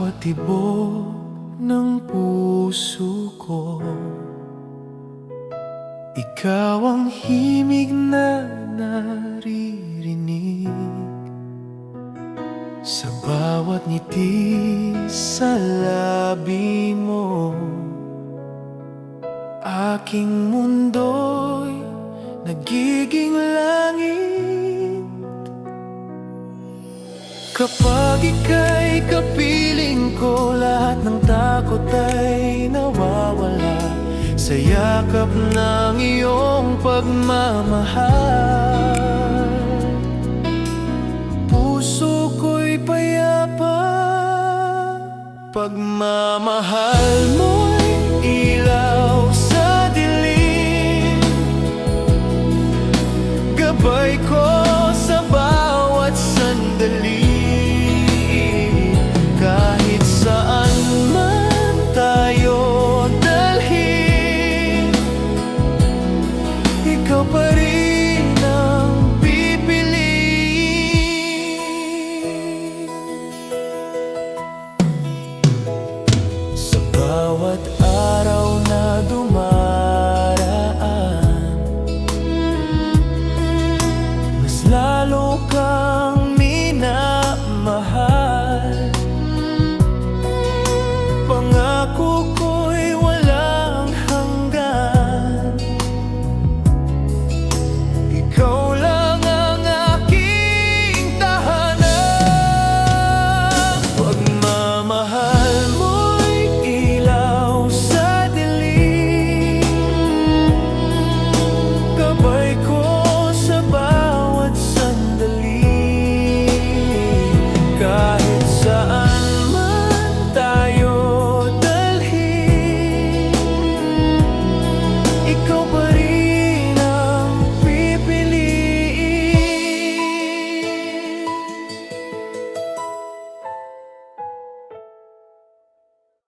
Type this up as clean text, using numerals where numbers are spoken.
bawat tibok ng puso ko, ikaw ang himig na naririnig. Sa bawat ngiti sa labi mo, aking mundo'y nagiging langit. Kapag ika'y kapiling ko, lahat ng takot ay nawawala sa yakap ng iyong pagmamahal. Puso ko'y payapa, pagmamahal mo'y ilaw sa dilim, gabay ko sa bawat sandali. Kahit saan man tayo dalhin, ikaw pa rin ang pipiliin. Sa bawat